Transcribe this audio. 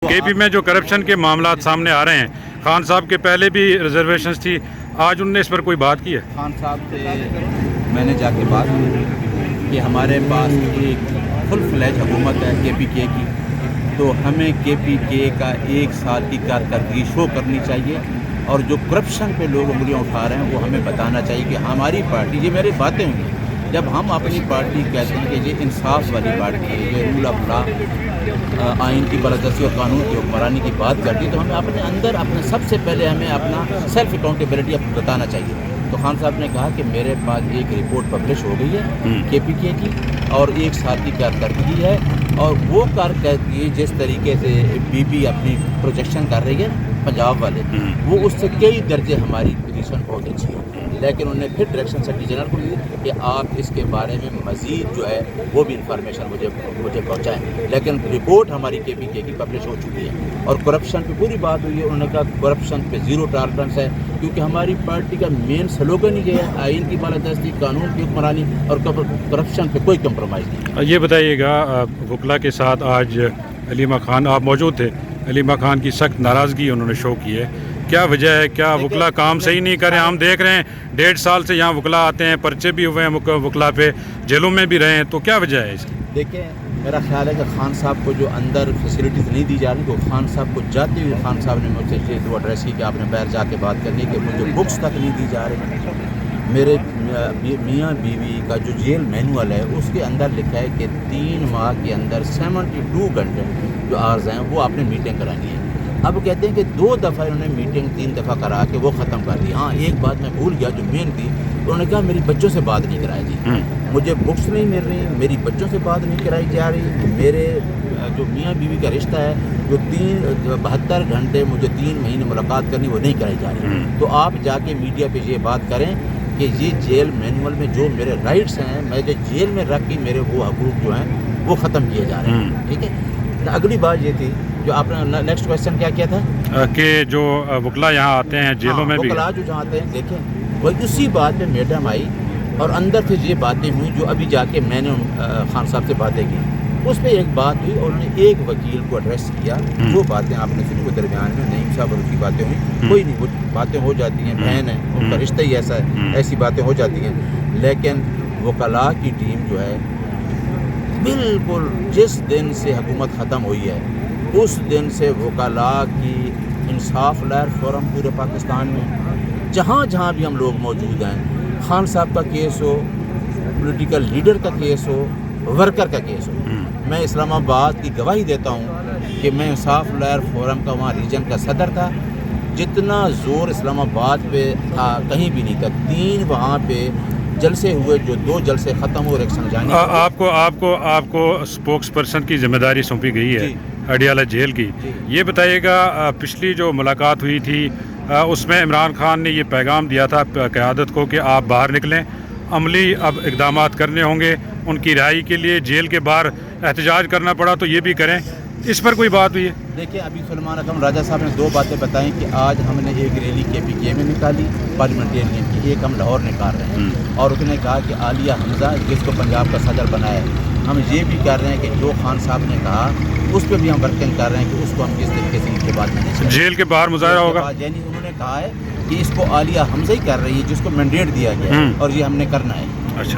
के पी में जो करप्शन के मामलात सामने आ रहे हैं, खान साहब के पहले भी रिजर्वेशंस थी, आज उनने इस पर कोई बात की है? खान साहब से मैंने जाके बात की कि हमारे पास एक फुल फ्लैज हुकूमत है KPK की, तो हमें KPK का 1 साल की कारकर्दगी शो करनी चाहिए और जो करप्शन पे लोग उंगलियां उठा रहे हैं वो हमें बताना चाहिए कि हमारी पार्टी, ये मेरी बातें होंगी, जब हम अपनी पार्टी कहते हैं कि ये इंसाफ वाली पार्टी है, ये रूल ऑफ लॉ, आइन की बालादस्ती और कानून की हुक्मरानी की बात करती है, तो हमें अपने अंदर अपने सबसे पहले हमें अपना सेल्फ अकाउंटेबिलिटी बताना चाहिए। तो खान साहब ने कहा कि मेरे पास एक रिपोर्ट पब्लिश हो गई है KPK की और 1 साल की कारकर्दगी है, और वो कारकर्दगी जिस तरीके से बीबी अपनी प्रोजेक्शन कर रही है पंजाब वाले, वो उससे कई दर्जे हमारी पोजीशन बहुत अच्छी है। लेकिन उन्होंने फिर डायरेक्शन सेक्रेटरी जनरल को दी कि आप इसके बारे में मज़ीद जो है वो भी इंफॉर्मेशन मुझे पहुँचाएँ। लेकिन रिपोर्ट हमारी KPK की पब्लिश हो चुकी है और करप्शन पे पूरी बात हुई है। उन्होंने कहा करप्शन पे ज़ीरो टॉलरेंस है, क्योंकि हमारी पार्टी का मेन स्लोगन ही है आइन की बालादस्ती, कानून की हुक्मरानी और करप्शन पे कोई कंप्रोमाइज़ नहीं। ये बताइएगा, वकला के साथ आज अलीमा खान, आप मौजूद थे, अलीमा खान की सख्त नाराज़गी उन्होंने शो की है, क्या वजह है? क्या वकला काम सही नहीं कर रहे हैं? हम देख रहे हैं 1.5 साल से यहाँ वकला आते हैं, पर्चे भी हुए हैं वकला पे, जेलों में भी रहे हैं, तो क्या वजह है इसकी? देखिए, मेरा ख्याल है कि खान साहब को जो अंदर फैसिलिटीज़ नहीं दी जा रही, तो खान साहब को जाते हुए खान साहब ने मुझसे ये दो एड्रेस की कि आपने बाहर जाके बात करनी, कि मुझे बुक्स तक नहीं दी जा रही। मेरे मियाँ बीवी का जो जेल मैनुअल है उसके अंदर लिखा है कि 3 माह के अंदर 72 घंटे जो आर्ज हैं वो आपने मीटिंग करानी है। अब वो कहते हैं कि 2 दफ़ा इन्होंने मीटिंग 3 दफ़ा करा के वो ख़त्म कर दी। हाँ, एक बात मैं भूल गया जो मेन थी, उन्होंने कहा मेरी बच्चों से बात नहीं कराई जी, मुझे बुक्स नहीं मिल रही, मेरी बच्चों से बात नहीं कराई जा रही, मेरे जो मियाँ बीवी का रिश्ता है जो 72 घंटे मुझे 3 महीने मुलाकात करनी वो नहीं कराई जा रही। तो आप जाके मीडिया पे ये बात करें कि ये जेल मैनुअल में जो मेरे राइट्स हैं, मैं जो जेल में रख के मेरे वो हकूक़ जो हैं वो ख़त्म किए जा रहे हैं। ठीक है, तो अगली बात ये थी जो आपने नेक्स्ट क्वेश्चन क्या किया था कि जो वकला यहाँ आते हैं जेलों में भी, वकला जो जहाँ आते हैं, देखें वही उसी बात पे मैडम आई और अंदर से ये बातें हुई जो अभी जाके मैंने खान साहब से बातें की, उस पर एक बात हुई और उन्होंने एक वकील को एड्रेस किया। जो बातें आपने सुनी वो दरमियान में नईम साहब और उसकी बातें हुई, कोई नहीं, वो बातें हो जाती हैं, बहन है, उनका रिश्ता ही ऐसा है, ऐसी बातें हो जाती हैं। लेकिन वकला की टीम जो है बिल्कुल जिस दिन से हुकूमत ख़त्म हुई है उस दिन से वकला की इंसाफ लहर फोरम पूरे पाकिस्तान में जहाँ जहाँ भी हम लोग मौजूद हैं, खान साहब का केस हो, पॉलिटिकल लीडर का केस हो, वर्कर का केस हो, मैं इस्लामाबाद की गवाही देता हूँ कि मैं इंसाफ लहर फोरम का वहाँ रीजन का सदर था। जितना ज़ोर इस्लामाबाद पे था कहीं भी नहीं था। 3 वहाँ पे जलसे हुए, जो 2 जलसे ख़त्म हुए इलेक्शन जाने। आपको स्पोक्स पर्सन की जिम्मेदारी सौंपी गई है अडियाला जेल की। ये बताइएगा, पिछली जो मुलाकात हुई थी उसमें इमरान खान ने ये पैगाम दिया था क़यादत को कि आप बाहर निकलें, अमली अब इक़दामात करने होंगे, उनकी रिहाई के लिए जेल के बाहर एहतजाज करना पड़ा तो ये भी करें, इस पर कोई बात हुई है? देखिए, अभी सलमान अकरम राजा साहब ने 2 बातें बताई कि आज हमने एक रैली KPK में निकाली पार्लियामेंटेरियन की, एक हम लाहौर निकाल रहे हैं, और उसने कहा कि आलिया हमजा जिसको पंजाब का सदर बनाया है, हम ये भी कर रहे हैं कि जो खान साहब ने कहा उस पर भी हम वर्किंग कर रहे हैं कि उसको हम किस तरीके से इनके बाद में जेल के बाहर मुजाहरा होगा। यानी उन्होंने कहा है कि इसको आलिया हमजा ही कर रही है जिसको मैंडेट दिया गया है और ये हमने करना है। अच्छा।